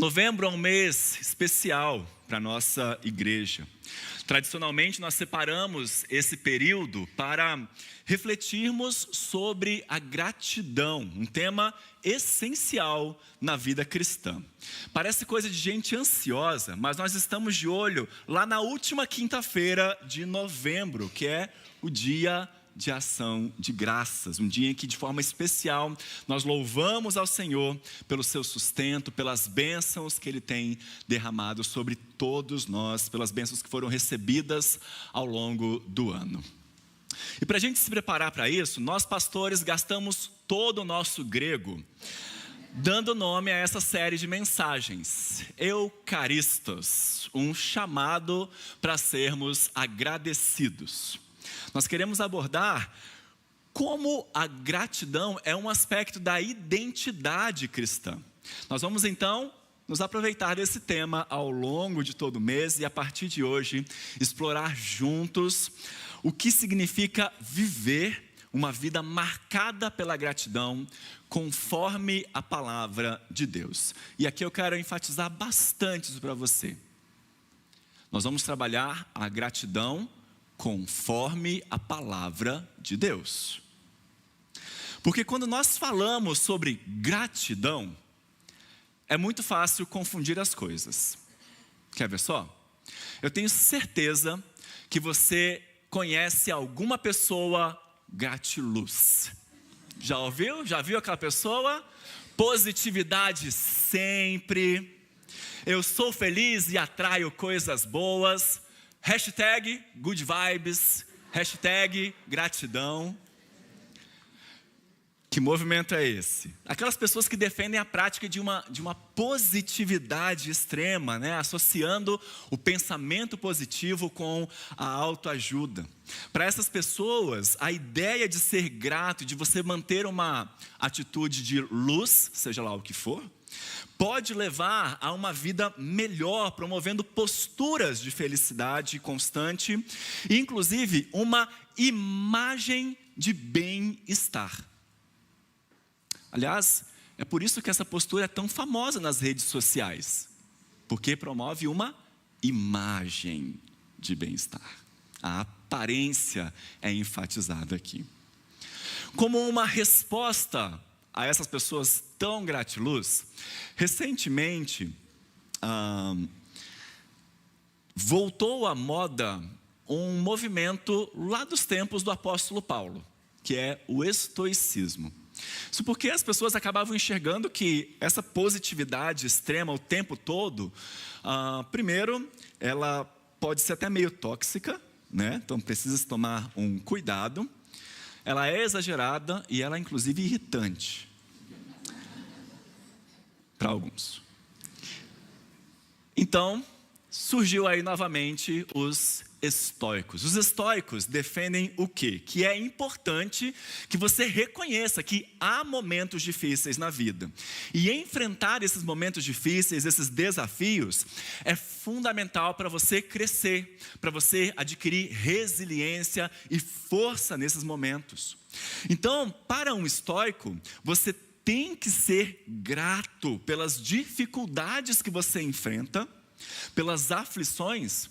Novembro é um mês especial para a nossa igreja. Tradicionalmente, nós separamos esse período para refletirmos sobre a gratidão, um tema essencial na vida cristã. Parece coisa de gente ansiosa, mas nós estamos de olho lá na última quinta-feira de novembro, que é o Dia de Ação de Graças, um dia em que de forma especial nós louvamos ao Senhor pelo seu sustento, pelas bênçãos que Ele tem derramado sobre todos nós, pelas bênçãos que foram recebidas ao longo do ano. E para a gente se preparar para isso, nós pastores gastamos todo o nosso grego dando nome a essa série de mensagens, Eucaristos, um chamado para sermos agradecidos. Nós queremos abordar como a gratidão é um aspecto da identidade cristã. Nós vamos então nos aproveitar desse tema ao longo de todo o mês e a partir de hoje explorar juntos o que significa viver uma vida marcada pela gratidão conforme a palavra de Deus. E aqui eu quero enfatizar bastante isso para você. Nós vamos trabalhar a gratidão conforme a palavra de Deus. Porque quando nós falamos sobre gratidão, é muito fácil confundir as coisas. Quer ver só? Eu tenho certeza que você conhece alguma pessoa gratiluz. Já ouviu? Já viu aquela pessoa? Positividade sempre. Eu sou feliz e atraio coisas boas. Hashtag good vibes, hashtag gratidão. Que movimento é esse? Aquelas pessoas que defendem a prática de uma positividade extrema, né? Associando o pensamento positivo com a autoajuda. Para essas pessoas, a ideia de ser grato, de você manter uma atitude de luz, seja lá o que for, pode levar a uma vida melhor, promovendo posturas de felicidade constante, e inclusive uma imagem de bem-estar. Aliás, é por isso que essa postura é tão famosa nas redes sociais, porque promove uma imagem de bem-estar. A aparência é enfatizada aqui. Como uma resposta a essas pessoas tão gratiluz, recentemente voltou à moda um movimento lá dos tempos do apóstolo Paulo, que é o estoicismo. Isso porque as pessoas acabavam enxergando que essa positividade extrema o tempo todo, primeiro, ela pode ser até meio tóxica, né? Então precisa tomar um cuidado. Ela é exagerada e ela é inclusive irritante para alguns. Então, surgiu aí novamente os estoicos. Os estoicos defendem o quê? Que é importante que você reconheça que há momentos difíceis na vida. E enfrentar esses momentos difíceis, esses desafios, é fundamental para você crescer, para você adquirir resiliência e força nesses momentos. Então, para um estoico, você tem que ser grato pelas dificuldades que você enfrenta, pelas aflições,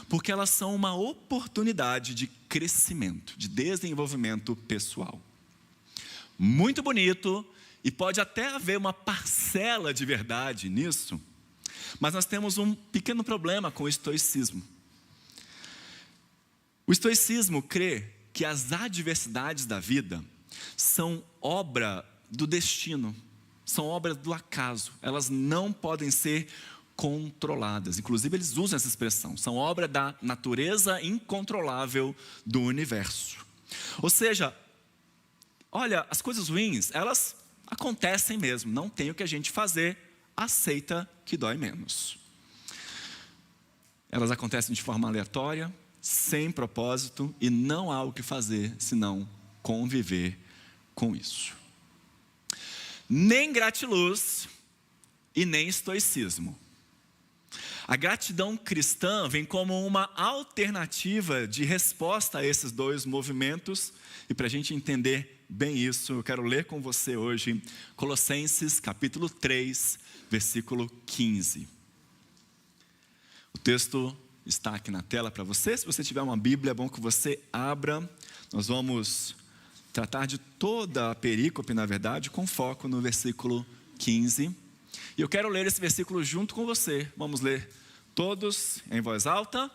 porque elas são uma oportunidade de crescimento, de desenvolvimento pessoal. Muito bonito, e pode até haver uma parcela de verdade nisso, mas nós temos um pequeno problema com o estoicismo. O estoicismo crê que as adversidades da vida são obra do destino, são obra do acaso, elas não podem ser controladas. Inclusive eles usam essa expressão, são obra da natureza incontrolável do universo. Ou seja, olha, as coisas ruins, elas acontecem mesmo, não tem o que a gente fazer, aceita que dói menos. Elas acontecem de forma aleatória, sem propósito, e não há o que fazer senão conviver com isso. Nem gratiluz e nem estoicismo. A gratidão cristã vem como uma alternativa de resposta a esses dois movimentos. E para a gente entender bem isso, eu quero ler com você hoje Colossenses capítulo 3, versículo 15. O texto está aqui na tela para você. Se você tiver uma Bíblia, é bom que você abra. Nós vamos tratar de toda a perícope, na verdade, com foco no versículo 15. E eu quero ler esse versículo junto com você. Vamos ler todos em voz alta.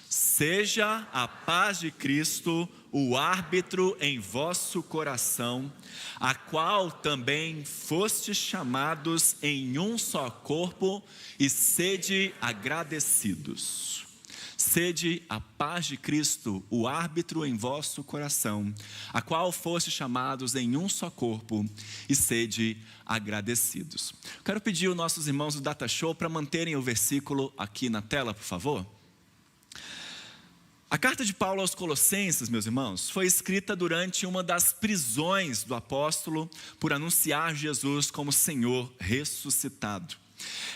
Seja a paz de Cristo o árbitro em vosso coração, a qual também fostes chamados em um só corpo, e sede agradecidos. Sede a paz de Cristo, o árbitro em vosso coração, a qual fostes chamados em um só corpo, e sede agradecidos. Quero pedir aos nossos irmãos do Data Show para manterem o versículo aqui na tela, por favor. A carta de Paulo aos Colossenses, meus irmãos, foi escrita durante uma das prisões do apóstolo por anunciar Jesus como Senhor ressuscitado.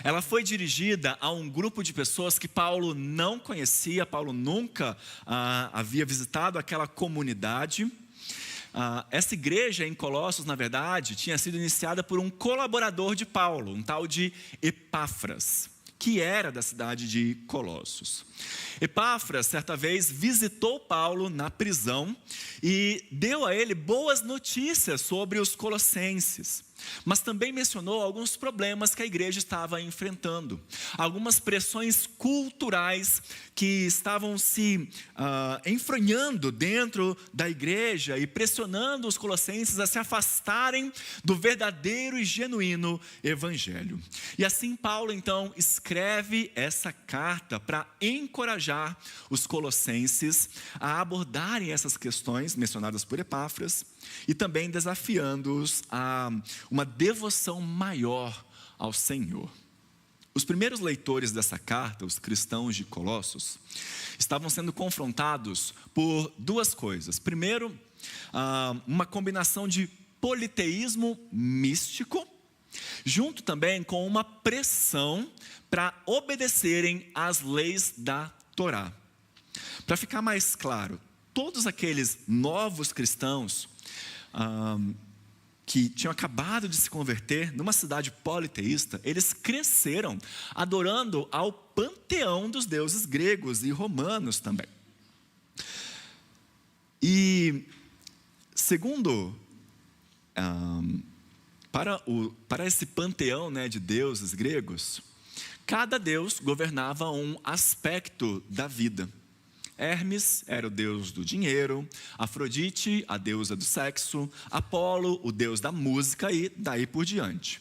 Ela foi dirigida a um grupo de pessoas que Paulo não conhecia. Paulo nunca havia visitado aquela comunidade. Essa igreja em Colossos, na verdade, tinha sido iniciada por um colaborador de Paulo, um tal de Epáfras, que era da cidade de Colossos. Epáfras, certa vez, visitou Paulo na prisão e deu a ele boas notícias sobre os colossenses, mas também mencionou alguns problemas que a igreja estava enfrentando, algumas pressões culturais que estavam se enfranhando dentro da igreja e pressionando os colossenses a se afastarem do verdadeiro e genuíno evangelho. E assim Paulo então escreve essa carta para encorajar os colossenses a abordarem essas questões mencionadas por Epáfras e também desafiando-os a uma devoção maior ao Senhor. Os primeiros leitores dessa carta, os cristãos de Colossos, estavam sendo confrontados por duas coisas. Primeiro, uma combinação de politeísmo místico, junto também com uma pressão para obedecerem às leis da Torá. Para ficar mais claro, todos aqueles novos cristãos que tinham acabado de se converter numa cidade politeísta, eles cresceram adorando ao panteão dos deuses gregos e romanos também. E segundo, para esse panteão, né, de deuses gregos, cada deus governava um aspecto da vida. Hermes era o deus do dinheiro, Afrodite, a deusa do sexo, Apolo, o deus da música e daí por diante.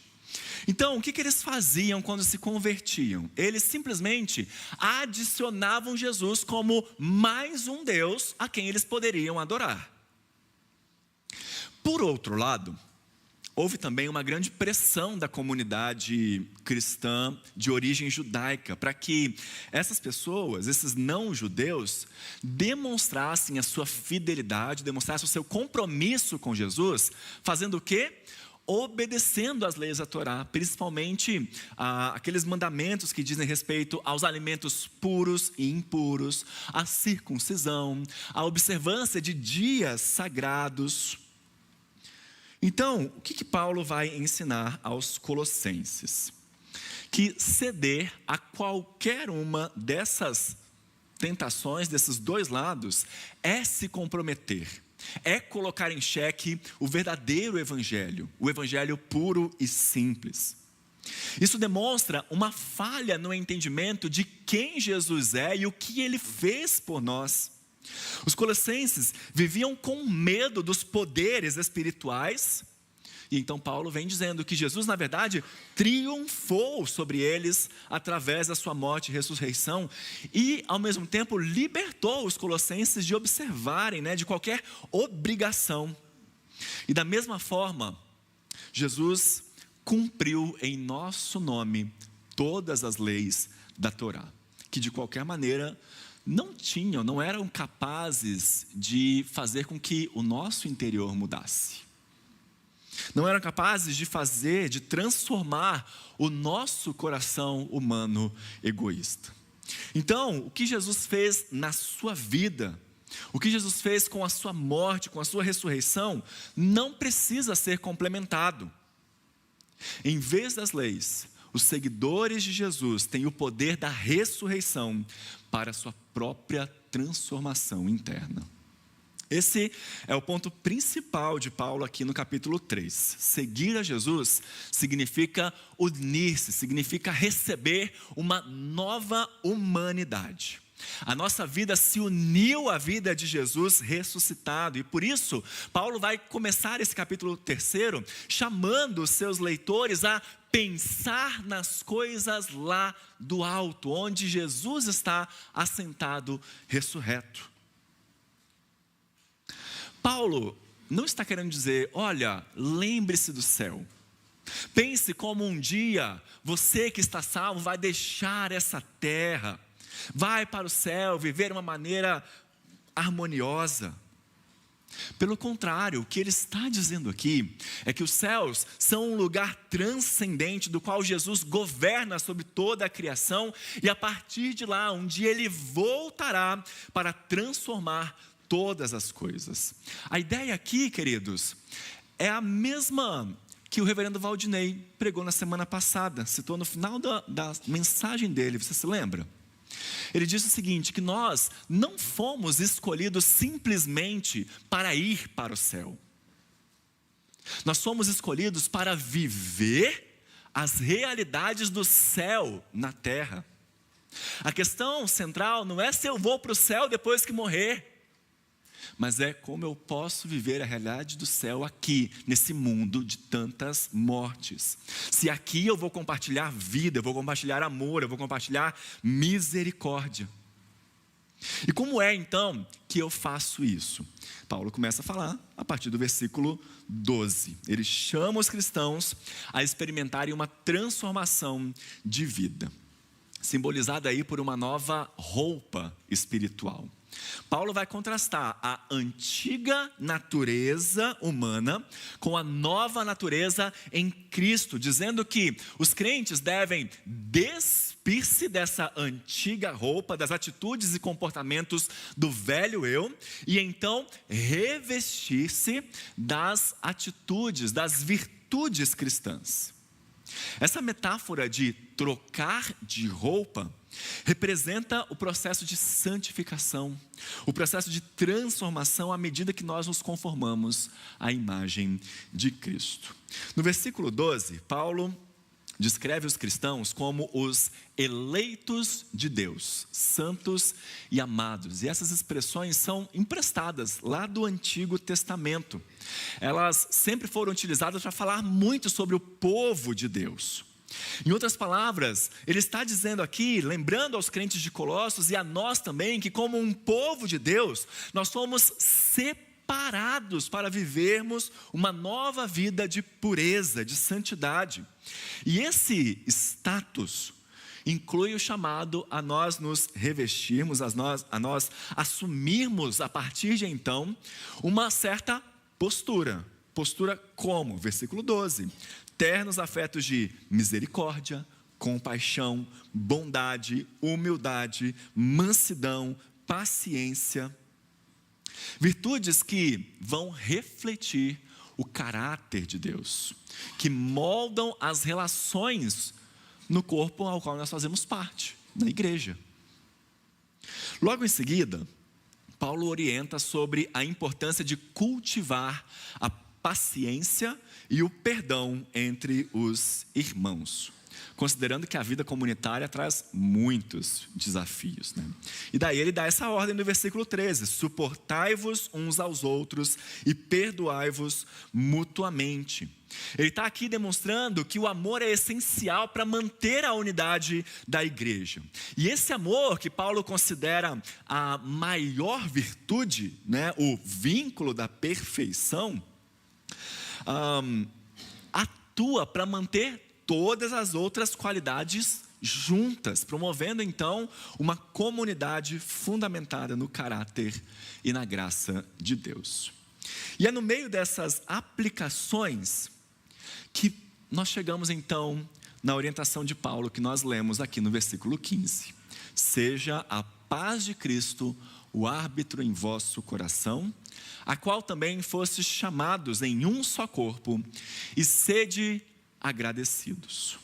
Então, o que eles faziam quando se convertiam? Eles simplesmente adicionavam Jesus como mais um deus a quem eles poderiam adorar. Por outro lado, houve também uma grande pressão da comunidade cristã de origem judaica para que essas pessoas, esses não-judeus, demonstrassem a sua fidelidade, demonstrassem o seu compromisso com Jesus, fazendo o quê? Obedecendo às leis da Torá, principalmente aqueles mandamentos que dizem respeito aos alimentos puros e impuros, à circuncisão, à observância de dias sagrados. Então, o que Paulo vai ensinar aos colossenses? Que ceder a qualquer uma dessas tentações, desses dois lados, é se comprometer, é colocar em xeque o verdadeiro evangelho, o evangelho puro e simples. Isso demonstra uma falha no entendimento de quem Jesus é e o que ele fez por nós. Os colossenses viviam com medo dos poderes espirituais, e então Paulo vem dizendo que Jesus, na verdade, triunfou sobre eles através da sua morte e ressurreição, e ao mesmo tempo libertou os colossenses de observarem, de qualquer obrigação. E da mesma forma, Jesus cumpriu em nosso nome todas as leis da Torá, que de qualquer maneira não eram capazes de fazer com que o nosso interior mudasse. não eram capazes de transformar o nosso coração humano egoísta. Então, o que Jesus fez na sua vida, o que Jesus fez com a sua morte, com a sua ressurreição, não precisa ser complementado. Em vez das leis, os seguidores de Jesus têm o poder da ressurreição para a sua própria transformação interna. Esse é o ponto principal de Paulo aqui no capítulo 3. Seguir a Jesus significa unir-se, significa receber uma nova humanidade. A nossa vida se uniu à vida de Jesus ressuscitado, e por isso Paulo vai começar esse capítulo 3 chamando os seus leitores a pensar nas coisas lá do alto, onde Jesus está assentado ressurreto. Paulo não está querendo dizer, olha, lembre-se do céu. Pense como um dia você que está salvo vai deixar essa terra, vai para o céu, viver de uma maneira harmoniosa. Pelo contrário, o que ele está dizendo aqui é que os céus são um lugar transcendente do qual Jesus governa sobre toda a criação, e a partir de lá, um dia ele voltará para transformar todas as coisas. A ideia aqui, queridos, é a mesma que o reverendo Valdinei pregou na semana passada, citou no final da mensagem dele, você se lembra? Ele disse o seguinte, que nós não fomos escolhidos simplesmente para ir para o céu. Nós fomos escolhidos para viver as realidades do céu na terra. A questão central não é se eu vou para o céu depois que morrer, mas é como eu posso viver a realidade do céu aqui, nesse mundo de tantas mortes. Se aqui eu vou compartilhar vida, eu vou compartilhar amor, eu vou compartilhar misericórdia. E como é então que eu faço isso? Paulo começa a falar a partir do versículo 12. Ele chama os cristãos a experimentarem uma transformação de vida, simbolizada aí por uma nova roupa espiritual. Paulo vai contrastar a antiga natureza humana com a nova natureza em Cristo, dizendo que os crentes devem despir-se dessa antiga roupa, das atitudes e comportamentos do velho eu, e então revestir-se das atitudes, das virtudes cristãs. Essa metáfora de trocar de roupa representa o processo de santificação, o processo de transformação à medida que nós nos conformamos à imagem de Cristo. No versículo 12, Paulo descreve os cristãos como os eleitos de Deus, santos e amados. E essas expressões são emprestadas lá do Antigo Testamento. Elas sempre foram utilizadas para falar muito sobre o povo de Deus. Em outras palavras, ele está dizendo aqui, lembrando aos crentes de Colossos e a nós também, que como um povo de Deus, nós somos separados para vivermos uma nova vida de pureza, de santidade. E esse status inclui o chamado a nós nos revestirmos, a nós assumirmos a partir de então uma certa postura. Postura como? Versículo 12. Ternos afetos de misericórdia, compaixão, bondade, humildade, mansidão, paciência. Virtudes que vão refletir o caráter de Deus, que moldam as relações no corpo ao qual nós fazemos parte, na igreja. Logo em seguida, Paulo orienta sobre a importância de cultivar a paciência e o perdão entre os irmãos, considerando que a vida comunitária traz muitos desafios, né? E daí ele dá essa ordem no versículo 13: suportai-vos uns aos outros e perdoai-vos mutuamente. Ele está aqui demonstrando que o amor é essencial para manter a unidade da igreja. E esse amor que Paulo considera a maior virtude, né, o vínculo da perfeição, atua para manter todas as outras qualidades juntas, promovendo então uma comunidade fundamentada no caráter e na graça de Deus. E é no meio dessas aplicações que nós chegamos então na orientação de Paulo que nós lemos aqui no versículo 15. Seja a paz de Cristo o árbitro em vosso coração, a qual também fostes chamados em um só corpo, e sede agradecidos.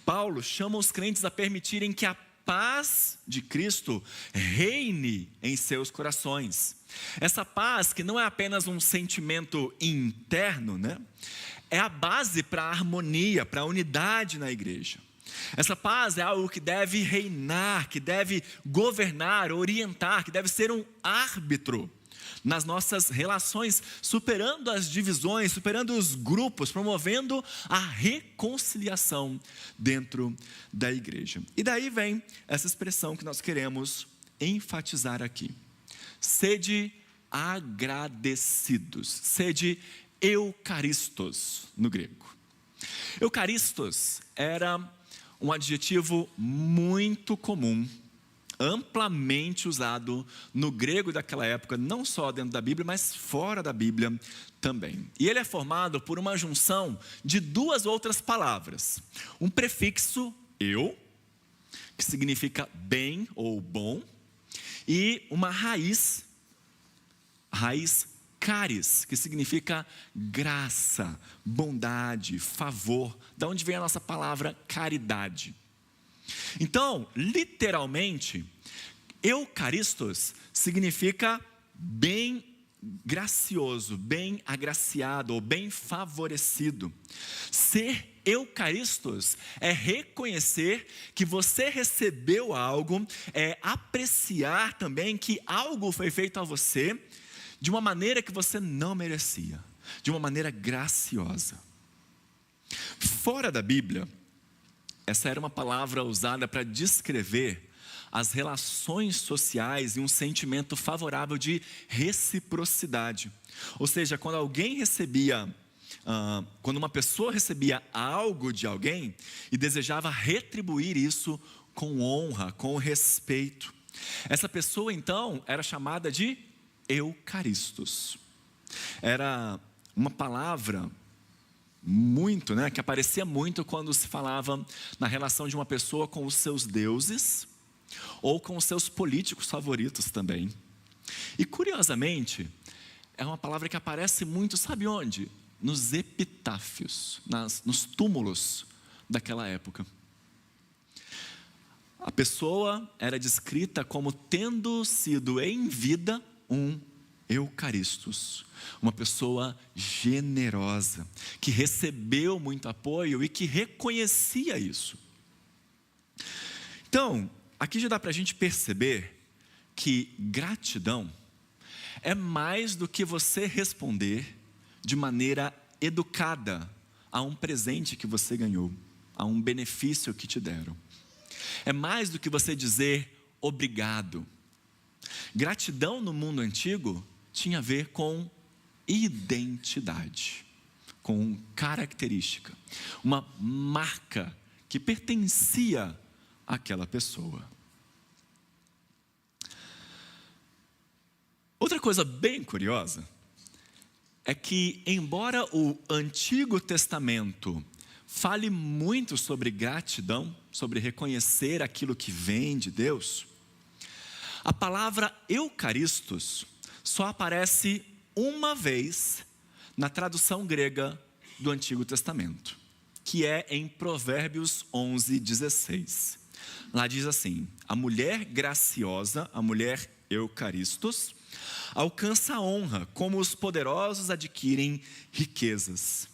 Paulo chama os crentes a permitirem que a paz de Cristo reine em seus corações. Essa paz que não é apenas um sentimento interno, né? É a base para a harmonia, para a unidade na igreja. Essa paz é algo que deve reinar, que deve governar, orientar, que deve ser um árbitro nas nossas relações, superando as divisões, superando os grupos, promovendo a reconciliação dentro da igreja. E daí vem essa expressão que nós queremos enfatizar aqui. Sede agradecidos, sede eucaristos no grego. Eucaristos era um adjetivo muito comum, amplamente usado no grego daquela época, não só dentro da Bíblia, mas fora da Bíblia também. E ele é formado por uma junção de duas outras palavras. Um prefixo, eu, que significa bem ou bom, e uma raiz caris, que significa graça, bondade, favor, da onde vem a nossa palavra caridade. Então, literalmente, eucaristos significa bem gracioso, bem agraciado ou bem favorecido. Ser eucaristos é reconhecer que você recebeu algo, é apreciar também que algo foi feito a você de uma maneira que você não merecia, de uma maneira graciosa. Fora da Bíblia, essa era uma palavra usada para descrever as relações sociais e um sentimento favorável de reciprocidade. Ou seja, quando uma pessoa recebia algo de alguém e desejava retribuir isso com honra, com respeito. Essa pessoa então era chamada de eucaristos. Era uma palavra que aparecia muito quando se falava na relação de uma pessoa com os seus deuses ou com os seus políticos favoritos também. E curiosamente, é uma palavra que aparece muito, sabe onde? Nos epitáfios, nos túmulos daquela época. A pessoa era descrita como tendo sido em vida um eucaristos, uma pessoa generosa, que recebeu muito apoio e que reconhecia isso. Então, aqui já dá para a gente perceber que gratidão é mais do que você responder de maneira educada a um presente que você ganhou, a um benefício que te deram. É mais do que você dizer obrigado. Gratidão no mundo antigo tinha a ver com identidade, com característica, uma marca que pertencia àquela pessoa. Outra coisa bem curiosa é que, embora o Antigo Testamento fale muito sobre gratidão, sobre reconhecer aquilo que vem de Deus, a palavra eucaristos só aparece uma vez na tradução grega do Antigo Testamento, que é em Provérbios 11:16. Lá diz assim: a mulher graciosa, a mulher eucaristos, alcança a honra, como os poderosos adquirem riquezas.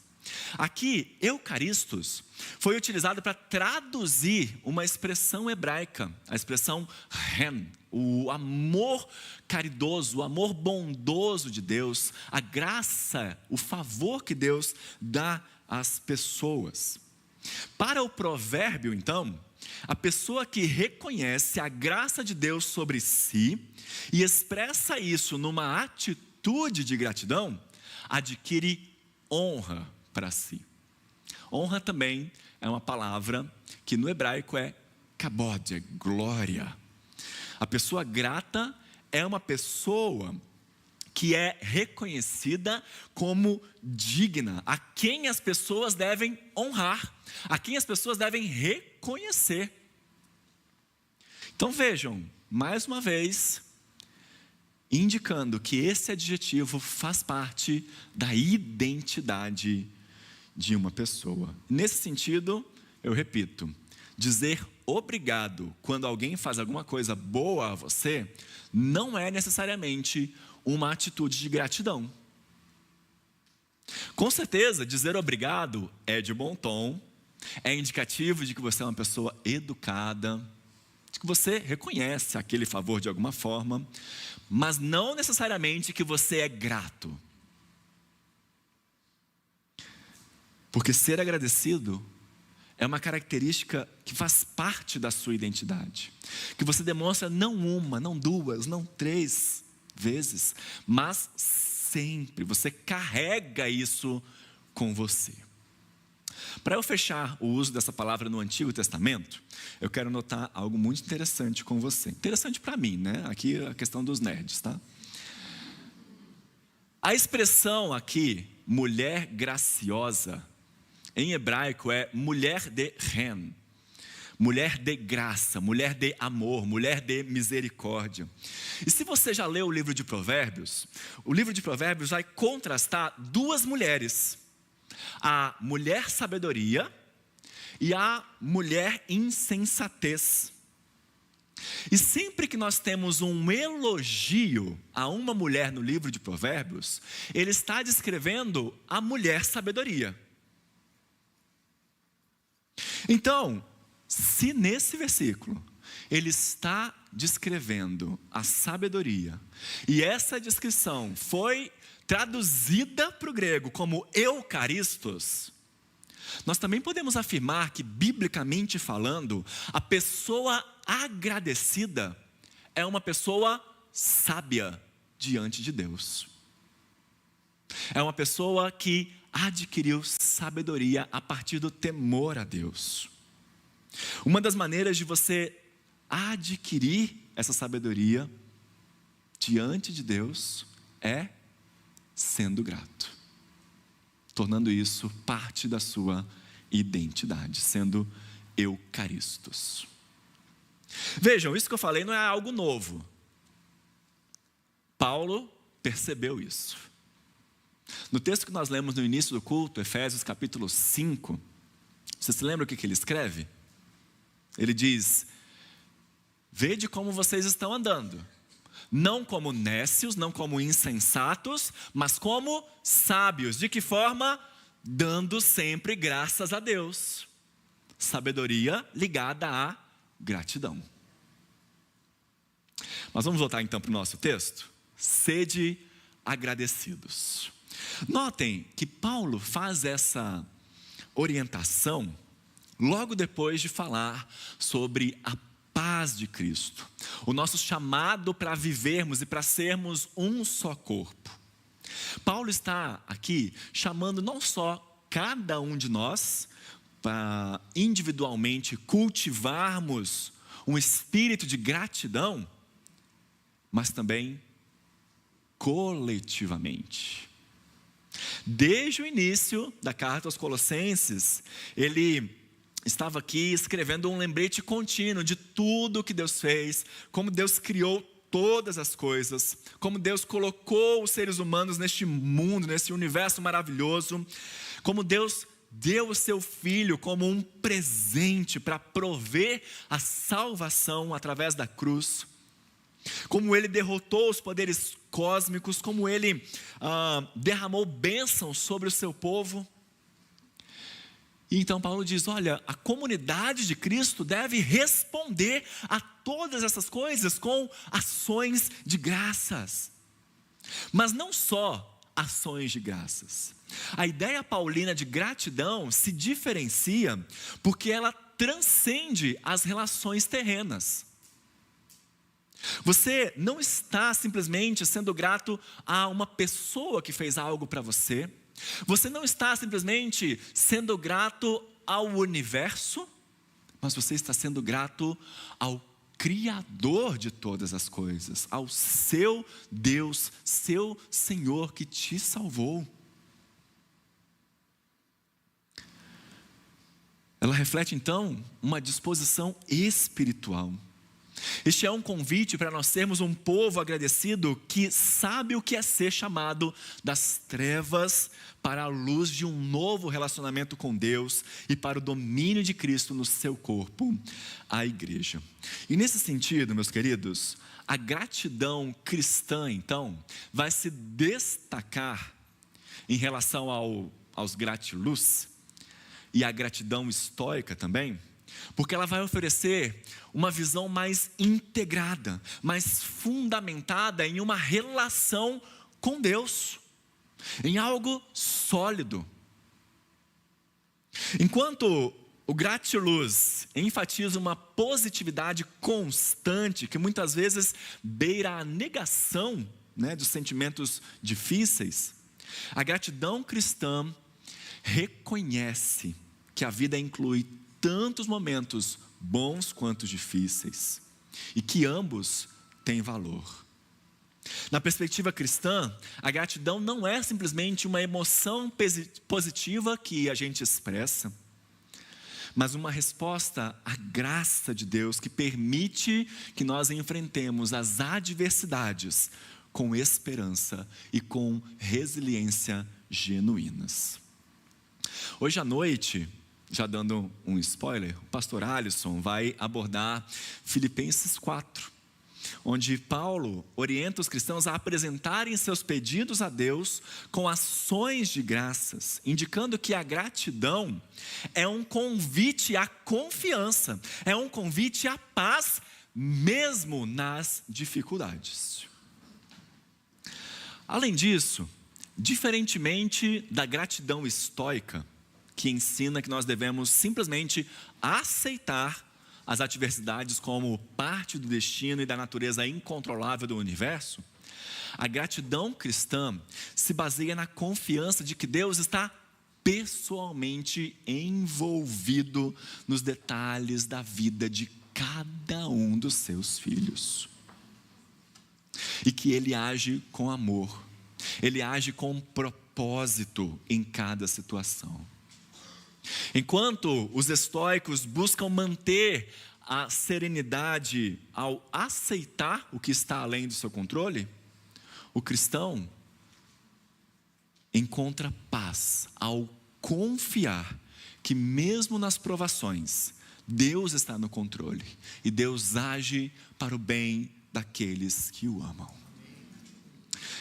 Aqui, eucaristos foi utilizado para traduzir uma expressão hebraica, a expressão ren, o amor caridoso, o amor bondoso de Deus, a graça, o favor que Deus dá às pessoas. Para o provérbio, então, a pessoa que reconhece a graça de Deus sobre si e expressa isso numa atitude de gratidão, adquire honra para si. Honra também é uma palavra que no hebraico é kabod, é glória. A pessoa grata é uma pessoa que é reconhecida como digna, a quem as pessoas devem honrar, a quem as pessoas devem reconhecer. Então vejam, mais uma vez, indicando que esse adjetivo faz parte da identidade de uma pessoa. Nesse sentido, eu repito, dizer obrigado quando alguém faz alguma coisa boa a você, não é necessariamente uma atitude de gratidão. Com certeza, dizer obrigado é de bom tom, é indicativo de que você é uma pessoa educada, de que você reconhece aquele favor de alguma forma, mas não necessariamente que você é grato. Porque ser agradecido é uma característica que faz parte da sua identidade, que você demonstra não uma, não duas, não três vezes, mas sempre. Você carrega isso com você. Para eu fechar o uso dessa palavra no Antigo Testamento, eu quero notar algo muito interessante com você. Interessante para mim, né? Aqui a questão dos nerds, tá? A expressão aqui, mulher graciosa, em hebraico é mulher de ren, mulher de graça, mulher de amor, mulher de misericórdia. E se você já leu o livro de Provérbios, o livro de Provérbios vai contrastar duas mulheres, a mulher sabedoria e a mulher insensatez. E sempre que nós temos um elogio a uma mulher no livro de Provérbios, ele está descrevendo a mulher sabedoria. Então, se nesse versículo ele está descrevendo a sabedoria, e essa descrição foi traduzida para o grego como eucaristos, nós também podemos afirmar que, biblicamente falando, a pessoa agradecida é uma pessoa sábia diante de Deus. É uma pessoa que adquiriu sabedoria a partir do temor a Deus. Uma das maneiras de você adquirir essa sabedoria diante de Deus é sendo grato, tornando isso parte da sua identidade, sendo eucaristos. Vejam, isso que eu falei não é algo novo. Paulo percebeu isso. No texto que nós lemos no início do culto, Efésios capítulo 5, você se lembra o que ele escreve? Ele diz: vede como vocês estão andando, não como nécios, não como insensatos, mas como sábios. De que forma? Dando sempre graças a Deus. Sabedoria ligada à gratidão. Mas vamos voltar então para o nosso texto. Sede agradecidos. Notem que Paulo faz essa orientação logo depois de falar sobre a paz de Cristo, o nosso chamado para vivermos e para sermos um só corpo. Paulo está aqui chamando não só cada um de nós para individualmente cultivarmos um espírito de gratidão, mas também coletivamente. Desde o início da carta aos Colossenses, ele estava aqui escrevendo um lembrete contínuo de tudo que Deus fez, como Deus criou todas as coisas, como Deus colocou os seres humanos neste mundo, nesse universo maravilhoso, como Deus deu o seu Filho como um presente para prover a salvação através da cruz, como Ele derrotou os poderes cósmicos, como Ele derramou bênçãos sobre o seu povo. E então Paulo diz, olha, a comunidade de Cristo deve responder a todas essas coisas com ações de graças. Mas não só ações de graças. A ideia paulina de gratidão se diferencia porque ela transcende as relações terrenas. Você não está simplesmente sendo grato a uma pessoa que fez algo para você. Você não está simplesmente sendo grato ao universo, mas você está sendo grato ao Criador de todas as coisas, ao seu Deus, seu Senhor que te salvou. Ela reflete então uma disposição espiritual. Este é um convite para nós sermos um povo agradecido que sabe o que é ser chamado das trevas para a luz de um novo relacionamento com Deus e para o domínio de Cristo no seu corpo, a igreja. E nesse sentido, meus queridos, a gratidão cristã, então, vai se destacar em relação aos gratiluz e a gratidão estoica também, porque ela vai oferecer uma visão mais integrada, mais fundamentada em uma relação com Deus, em algo sólido. Enquanto o gratiluz enfatiza uma positividade constante, que muitas vezes beira a negação, dos sentimentos difíceis, a gratidão cristã reconhece que a vida inclui tantos momentos bons quanto difíceis, e que ambos têm valor. Na perspectiva cristã, a gratidão não é simplesmente uma emoção positiva que a gente expressa, mas uma resposta à graça de Deus que permite que nós enfrentemos as adversidades com esperança e com resiliência genuínas. Hoje à noite, já dando um spoiler, o pastor Alisson vai abordar Filipenses 4, onde Paulo orienta os cristãos a apresentarem seus pedidos a Deus com ações de graças, indicando que a gratidão é um convite à confiança, é um convite à paz, mesmo nas dificuldades. Além disso, diferentemente da gratidão estoica, que ensina que nós devemos simplesmente aceitar as adversidades como parte do destino e da natureza incontrolável do universo, a gratidão cristã se baseia na confiança de que Deus está pessoalmente envolvido nos detalhes da vida de cada um dos seus filhos. E que Ele age com amor, Ele age com propósito em cada situação. Enquanto os estoicos buscam manter a serenidade ao aceitar o que está além do seu controle, o cristão encontra paz ao confiar que mesmo nas provações, Deus está no controle e Deus age para o bem daqueles que o amam.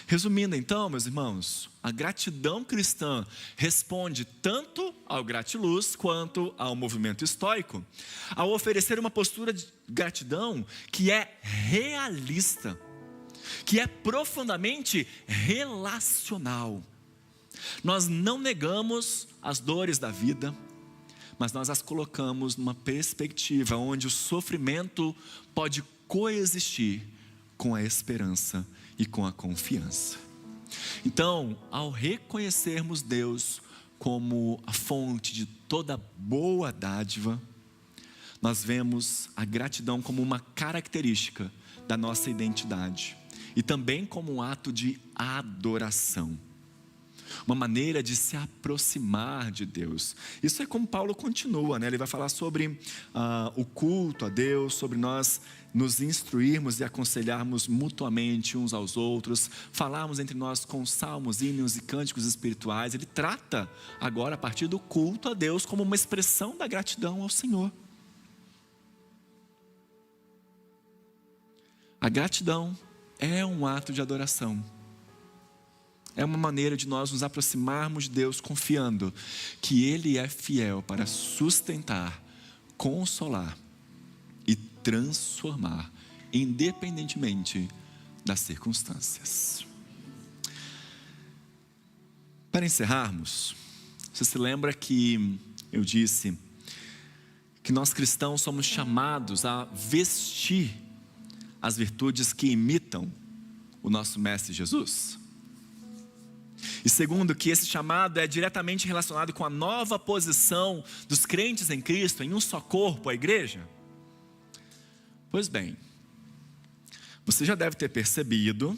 Resumindo então, meus irmãos, a gratidão cristã responde tanto ao gratiluz quanto ao movimento estoico, ao oferecer uma postura de gratidão que é realista, que é profundamente relacional. Nós não negamos as dores da vida, mas nós as colocamos numa perspectiva onde o sofrimento pode coexistir com a esperança e com a confiança. Então, ao reconhecermos Deus como a fonte de toda boa dádiva, nós vemos a gratidão como uma característica da nossa identidade e também como um ato de adoração, uma maneira de se aproximar de Deus. Isso é como Paulo continua, Ele vai falar sobre o culto a Deus, sobre nós nos instruirmos e aconselharmos mutuamente uns aos outros, falarmos entre nós com salmos, hinos e cânticos espirituais. Ele trata agora a partir do culto a Deus como uma expressão da gratidão ao Senhor. A gratidão é um ato de adoração. É uma maneira de nós nos aproximarmos de Deus confiando que Ele é fiel para sustentar, consolar e transformar, independentemente das circunstâncias. Para encerrarmos, você se lembra que eu disse que nós cristãos somos chamados a vestir as virtudes que imitam o nosso Mestre Jesus? E segundo, que esse chamado é diretamente relacionado com a nova posição dos crentes em Cristo, em um só corpo, a igreja. Pois bem, você já deve ter percebido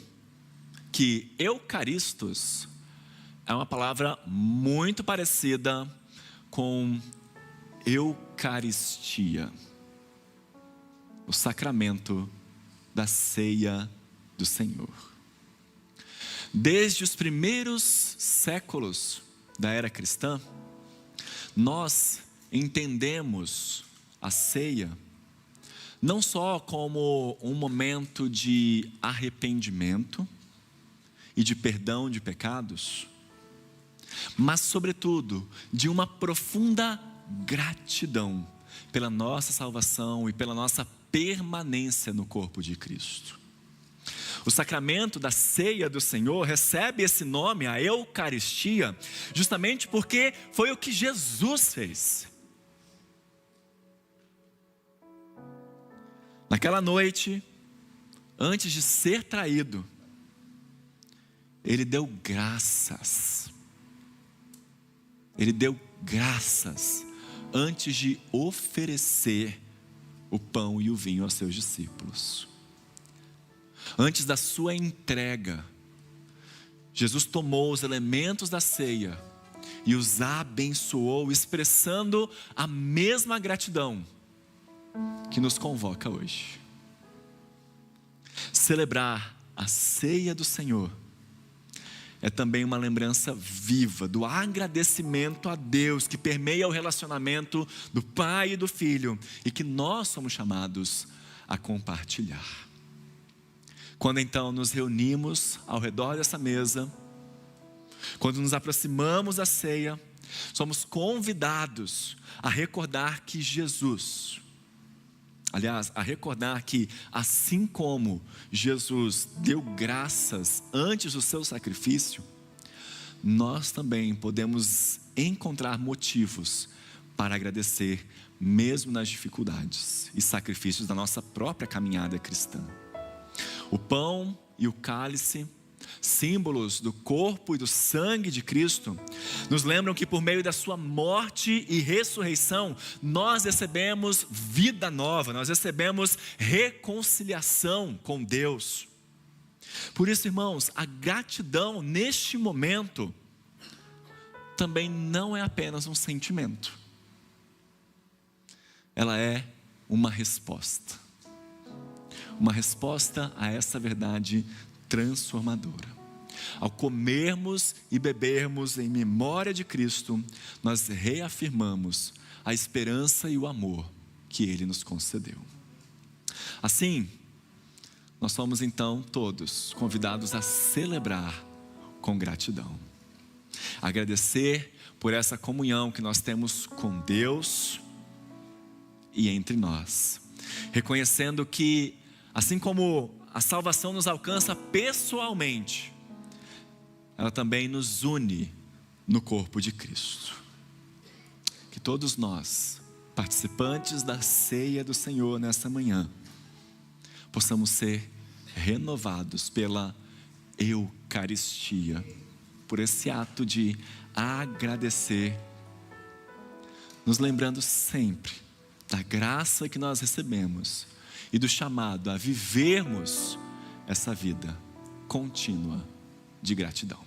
que eucaristos é uma palavra muito parecida com Eucaristia, o sacramento da ceia do Senhor. Desde os primeiros séculos da era cristã, nós entendemos a ceia não só como um momento de arrependimento e de perdão de pecados, mas sobretudo de uma profunda gratidão pela nossa salvação e pela nossa permanência no corpo de Cristo. O sacramento da ceia do Senhor recebe esse nome, a Eucaristia, justamente porque foi o que Jesus fez. Naquela noite, antes de ser traído, ele deu graças. Ele deu graças antes de oferecer o pão e o vinho aos seus discípulos. Antes da sua entrega, Jesus tomou os elementos da ceia e os abençoou, expressando a mesma gratidão que nos convoca hoje. Celebrar a ceia do Senhor é também uma lembrança viva do agradecimento a Deus que permeia o relacionamento do Pai e do Filho e que nós somos chamados a compartilhar. Quando então nos reunimos ao redor dessa mesa, quando nos aproximamos da ceia, somos convidados a recordar que Jesus, aliás, a recordar que assim como Jesus deu graças antes do seu sacrifício, nós também podemos encontrar motivos para agradecer mesmo nas dificuldades e sacrifícios da nossa própria caminhada cristã. O pão e o cálice, símbolos do corpo e do sangue de Cristo, nos lembram que por meio da sua morte e ressurreição, nós recebemos vida nova, nós recebemos reconciliação com Deus. Por isso, irmãos, a gratidão neste momento também não é apenas um sentimento. Ela é uma resposta. Uma resposta a essa verdade transformadora. Ao comermos e bebermos em memória de Cristo, nós reafirmamos a esperança e o amor que Ele nos concedeu. Assim, nós somos então todos convidados a celebrar com gratidão. Agradecer por essa comunhão que nós temos com Deus e entre nós. Reconhecendo que, assim como a salvação nos alcança pessoalmente, ela também nos une no corpo de Cristo. Que todos nós, participantes da ceia do Senhor nessa manhã, possamos ser renovados pela Eucaristia, por esse ato de agradecer, nos lembrando sempre da graça que nós recebemos e do chamado a vivermos essa vida contínua de gratidão.